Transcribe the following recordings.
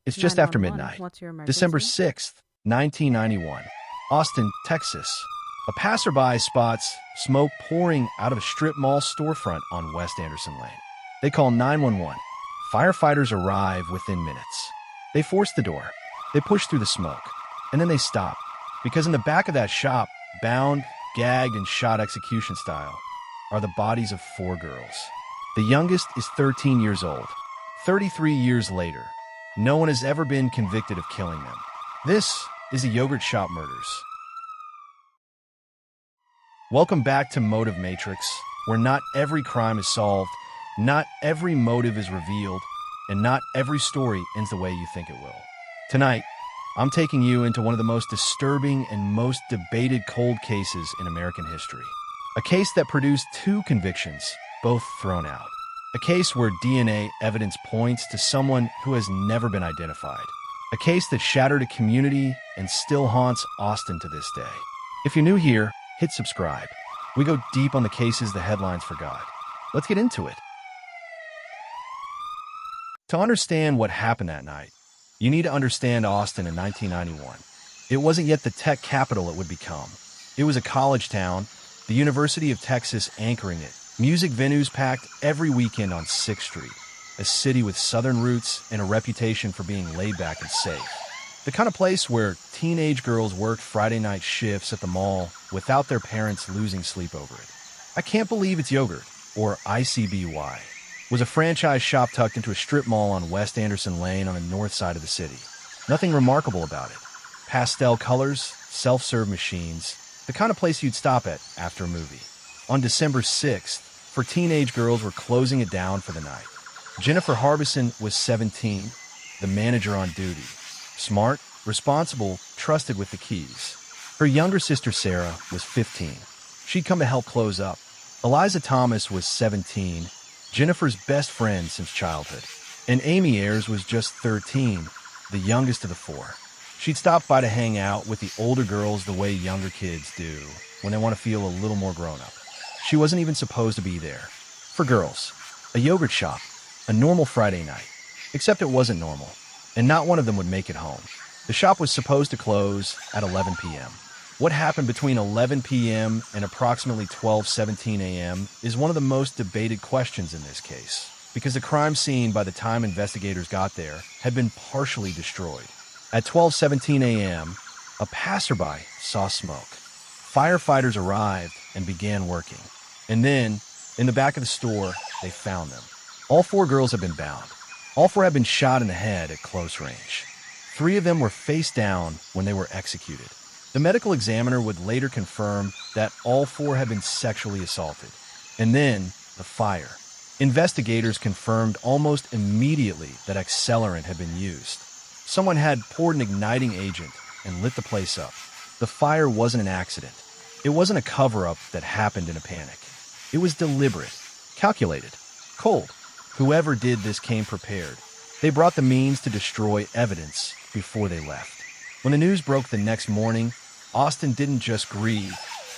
It's just after 911, midnight. what's your December emergency? 6th, 1991. Austin, Texas. A passerby spots smoke pouring out of a strip mall storefront on West Anderson Lane. They call 911. Firefighters arrive within minutes. They force the door. They push through the smoke. And then they stop. Because in the back of that shop, bound, gagged, and shot execution style, are the bodies of 4 girls. The youngest is 13 years old. 33 years later, no one has ever been convicted of killing them. This is the Yogurt Shop Murders. Welcome back to Motive Matrix, where not every crime is solved, not every motive is revealed, and not every story ends the way you think it will. Tonight, I'm taking you into one of the most disturbing and most debated cold cases in American history. A case that produced 2 convictions, both thrown out. A case where DNA evidence points to someone who has never been identified. A case that shattered a community and still haunts Austin to this day. If you're new here, hit subscribe. We go deep on the cases the headlines forgot. Let's get into it. To understand what happened that night, you need to understand Austin in 1991. It wasn't yet the tech capital it would become. It was a college town, the University of Texas anchoring it. Music venues packed every weekend on 6th Street, a city with southern roots and a reputation for being laid back and safe. The kind of place where teenage girls worked Friday night shifts at the mall without their parents losing sleep over it. I Can't Believe It's Yogurt, or ICBY, was a franchise shop tucked into a strip mall on West Anderson Lane on the north side of the city. Nothing remarkable about it. Pastel colors, self-serve machines, the kind of place you'd stop at after a movie. On December 6th, 4 teenage girls were closing it down for the night. Jennifer Harbison was 17, the manager on duty. Smart, responsible, trusted with the keys. Her younger sister Sarah was 15. She'd come to help close up. Eliza Thomas was 17, Jennifer's best friend since childhood. And Amy Ayers was just 13, the youngest of the 4. She'd stop by to hang out with the older girls the way younger kids do when they want to feel a little more grown up. She wasn't even supposed to be there. For girls, a yogurt shop, a normal Friday night. Except it wasn't normal, and not one of them would make it home. The shop was supposed to close at 11 p.m. What happened between 11 p.m. and approximately 12:17 a.m. is one of the most debated questions in this case, because the crime scene by the time investigators got there had been partially destroyed. At 12:17 a.m., a passerby saw smoke. Firefighters arrived and began working. And then, in the back of the store, they found them. All 4 girls had been bound. All 4 had been shot in the head at close range. 3 of them were face down when they were executed. The medical examiner would later confirm that all 4 had been sexually assaulted. And then, the fire. Investigators confirmed almost immediately that accelerant had been used. Someone had poured an igniting agent and lit the place up. The fire wasn't an accident. It wasn't a cover-up that happened in a panic. It was deliberate, calculated, cold. Whoever did this came prepared. They brought the means to destroy evidence before they left. When the news broke the next morning, Austin didn't just grieve,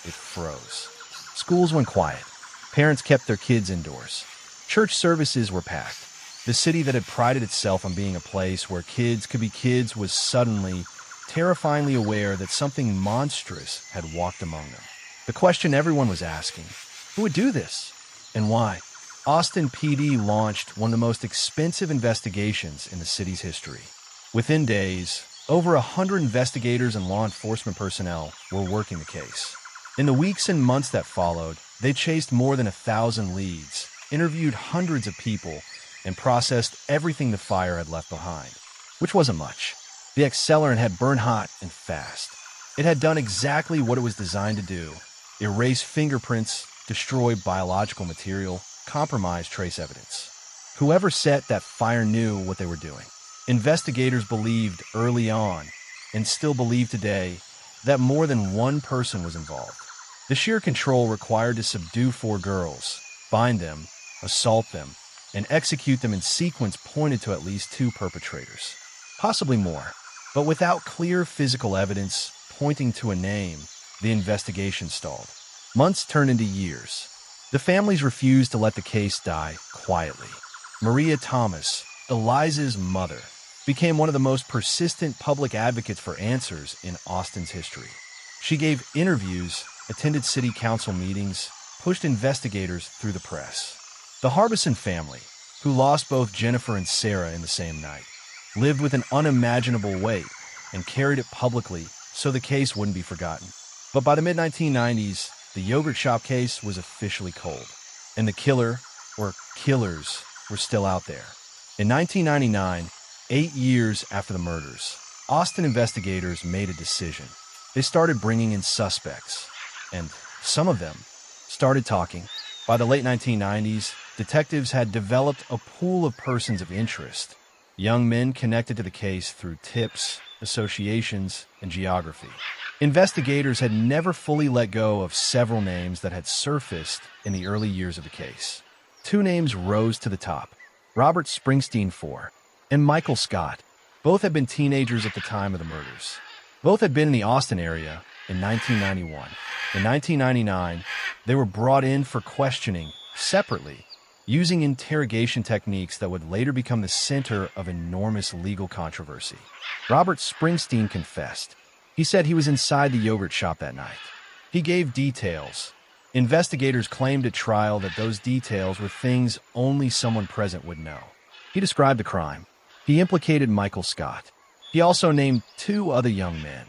it froze. Schools went quiet. Parents kept their kids indoors. Church services were packed. The city that had prided itself on being a place where kids could be kids was suddenly, terrifyingly aware that something monstrous had walked among them. The question everyone was asking, who would do this? And why? Austin PD launched one of the most expensive investigations in the city's history. Within days, over 100 investigators and law enforcement personnel were working the case. In the weeks and months that followed, they chased more than 1,000 leads, interviewed hundreds of people, and processed everything the fire had left behind, which wasn't much. The accelerant had burned hot and fast. It had done exactly what it was designed to do: erase fingerprints, destroy biological material, compromise trace evidence. Whoever set that fire knew what they were doing. Investigators believed early on, and still believe today, that more than one person was involved. The sheer control required to subdue 4 girls, bind them, assault them, and execute them in sequence pointed to at least 2 perpetrators. Possibly more. But without clear physical evidence pointing to a name, the investigation stalled. Months turned into years. The families refused to let the case die quietly. Maria Thomas, Eliza's mother, became one of the most persistent public advocates for answers in Austin's history. She gave interviews, attended city council meetings, pushed investigators through the press. The Harbison family, who lost both Jennifer and Sarah in the same night, lived with an unimaginable weight and carried it publicly so the case wouldn't be forgotten. But by the mid-1990s, the yogurt shop case was officially cold, and the killer, or killers, were still out there. In 1999, 8 years after the murders, Austin investigators made a decision. They started bringing in suspects, and some of them started talking. By the late 1990s, detectives had developed a pool of persons of interest, young men connected to the case through tips, associations, and geography. Investigators had never fully let go of several names that had surfaced in the early years of the case. 2 names rose to the top: Robert Springsteen IV and Michael Scott. Both had been teenagers at the time of the murders. Both had been in the Austin area in 1991. In 1999, they were brought in for questioning separately, using interrogation techniques that would later become the center of enormous legal controversy. Robert Springsteen confessed. He said he was inside the yogurt shop that night. He gave details. Investigators claimed at trial that those details were things only someone present would know. He described the crime. He implicated Michael Scott. He also named 2 other young men,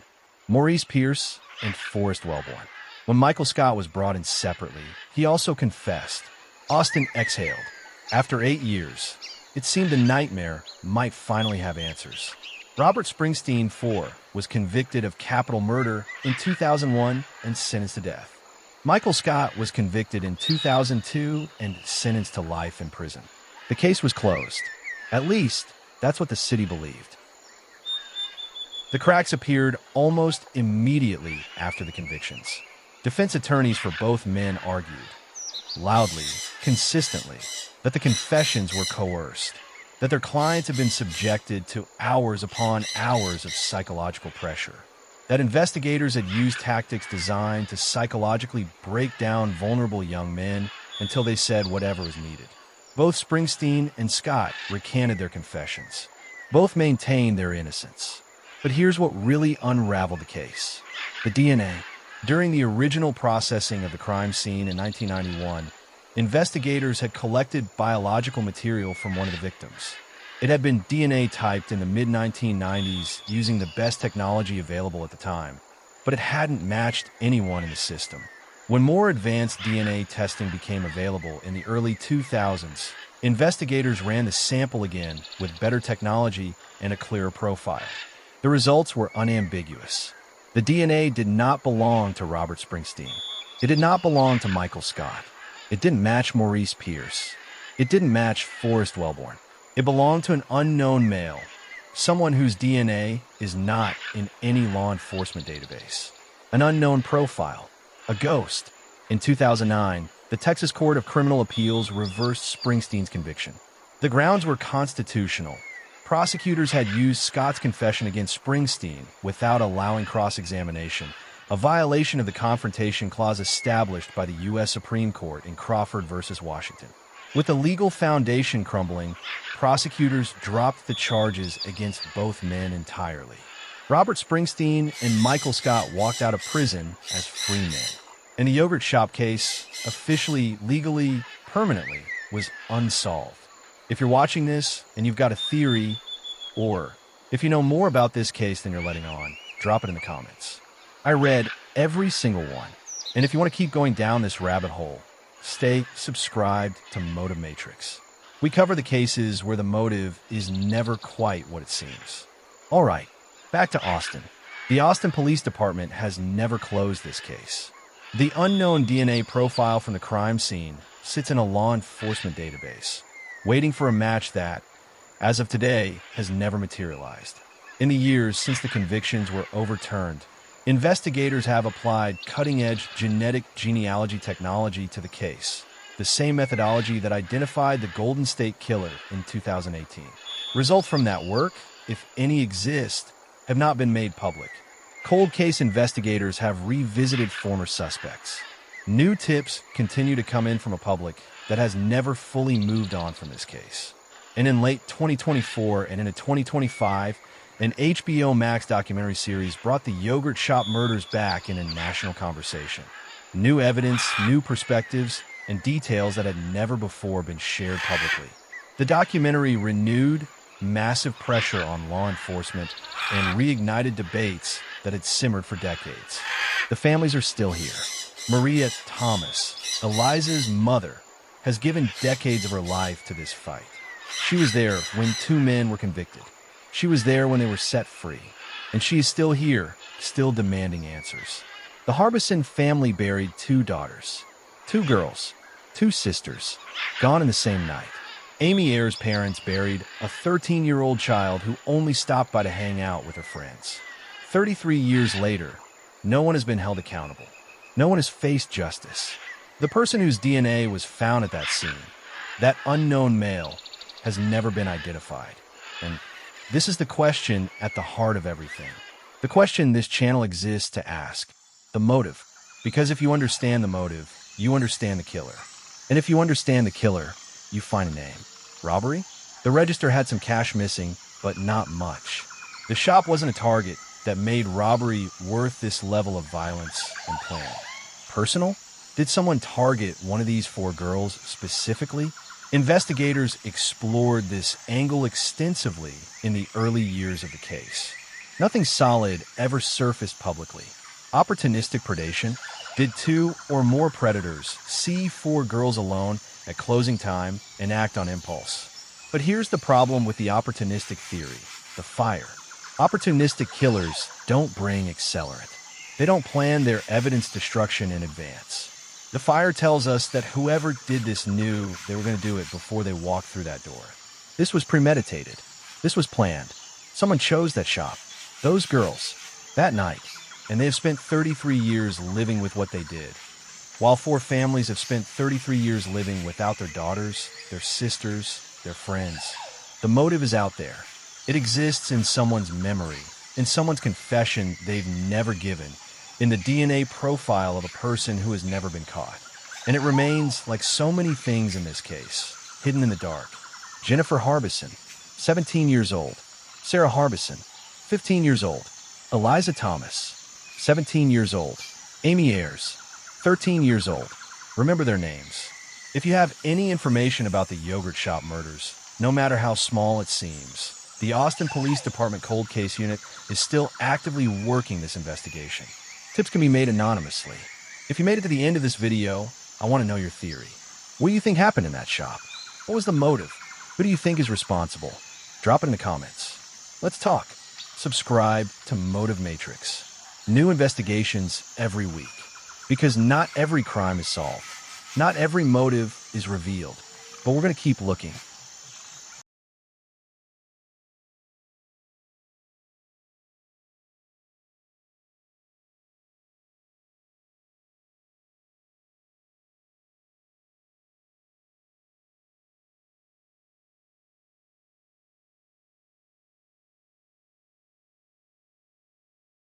Maurice Pierce and Forrest Wellborn. When Michael Scott was brought in separately, he also confessed. Austin exhaled. After 8 years, it seemed the nightmare might finally have answers. Robert Springsteen IV was convicted of capital murder in 2001 and sentenced to death. Michael Scott was convicted in 2002 and sentenced to life in prison. The case was closed. At least, that's what the city believed. The cracks appeared almost immediately after the convictions. Defense attorneys for both men argued, loudly, consistently, that the confessions were coerced, that their clients had been subjected to hours upon hours of psychological pressure, that investigators had used tactics designed to psychologically break down vulnerable young men until they said whatever was needed. Both Springsteen and Scott recanted their confessions. Both maintained their innocence. But here's what really unraveled the case. The DNA. During the original processing of the crime scene in 1991, investigators had collected biological material from one of the victims. It had been DNA typed in the mid-1990s using the best technology available at the time, but it hadn't matched anyone in the system. When more advanced DNA testing became available in the early 2000s, investigators ran the sample again with better technology and a clearer profile. The results were unambiguous. The DNA did not belong to Robert Springsteen. It did not belong to Michael Scott. It didn't match Maurice Pierce. It didn't match Forrest Wellborn. It belonged to an unknown male, someone whose DNA is not in any law enforcement database. An unknown profile, a ghost. In 2009, the Texas Court of Criminal Appeals reversed Springsteen's conviction. The grounds were constitutional. Prosecutors had used Scott's confession against Springsteen without allowing cross-examination, a violation of the Confrontation Clause established by the U.S. Supreme Court in Crawford v. Washington. With the legal foundation crumbling, prosecutors dropped the charges against both men entirely. Robert Springsteen and Michael Scott walked out of prison as free men. And the yogurt shop case, officially, legally, permanently, was unsolved. If you're watching this and you've got a theory, or if you know more about this case than you're letting on, drop it in the comments. I read every single one. And if you want to keep going down this rabbit hole, stay subscribed to Motive Matrix. We cover the cases where the motive is never quite what it seems. All right, back to Austin. The Austin Police Department has never closed this case. The unknown DNA profile from the crime scene sits in a law enforcement database, waiting for a match that, as of today, has never materialized. In the years since the convictions were overturned, investigators have applied cutting-edge genetic genealogy technology to the case, the same methodology that identified the Golden State Killer in 2018. Results from that work, if any exist, have not been made public. Cold case investigators have revisited former suspects. New tips continue to come in from a public that has never fully moved on from this case. And in late 2024 and into 2025, an HBO Max documentary series brought the yogurt shop murders back in a national conversation. New evidence, new perspectives, and details that had never before been shared publicly. The documentary renewed massive pressure on law enforcement and reignited debates that had simmered for decades. The families are still here. Maria Thomas, Eliza's mother, has given decades of her life to this fight. She was there when two men were convicted. She was there when they were set free. And she is still here, still demanding answers. The Harbison family buried two daughters, two girls, two sisters, gone in the same night. Amy Ayer's parents buried a 13-year-old child who only stopped by to hang out with her friends. 33 years later, no one has been held accountable. No one has faced justice. The person whose DNA was found at that scene, that unknown male, has never been identified. And this is the question at the heart of everything. The question this channel exists to ask. The motive. Because if you understand the motive, you understand the killer. And if you understand the killer, you find a name. Robbery? The register had some cash missing, but not much. The shop wasn't a target that made robbery worth this level of violence and planning. Personal? Did someone target one of these four girls specifically? Investigators explored this angle extensively in the early years of the case. Nothing solid ever surfaced publicly. Opportunistic predation? Did two or more predators see four girls alone at closing time and act on impulse? But here's the problem with the opportunistic theory: the fire. Opportunistic killers don't bring accelerant. They don't plan their evidence destruction in advance. The fire tells us that whoever did this knew they were going to do it before they walked through that door. This was premeditated. This was planned. Someone chose that shop, those girls, that night, and they have spent 33 years living with what they did. While four families have spent 33 years living without their daughters, their sisters, their friends. The motive is out there. It exists in someone's memory, in someone's confession they've never given, in the DNA profile of a person who has never been caught. And it remains, like so many things in this case, hidden in the dark. Jennifer Harbison, 17 years old. Sarah Harbison, 15 years old. Eliza Thomas, 17 years old. Amy Ayers, 13 years old. Remember their names. If you have any information about the yogurt shop murders, no matter how small it seems, the Austin Police Department Cold Case Unit is still actively working this investigation. Tips can be made anonymously. If you made it to the end of this video, I want to know your theory. What do you think happened in that shop? What was the motive? Who do you think is responsible? Drop it in the comments. Let's talk. Subscribe to Motive Matrix. New investigations every week. Because not every crime is solved. Not every motive is revealed. But we're going to keep looking.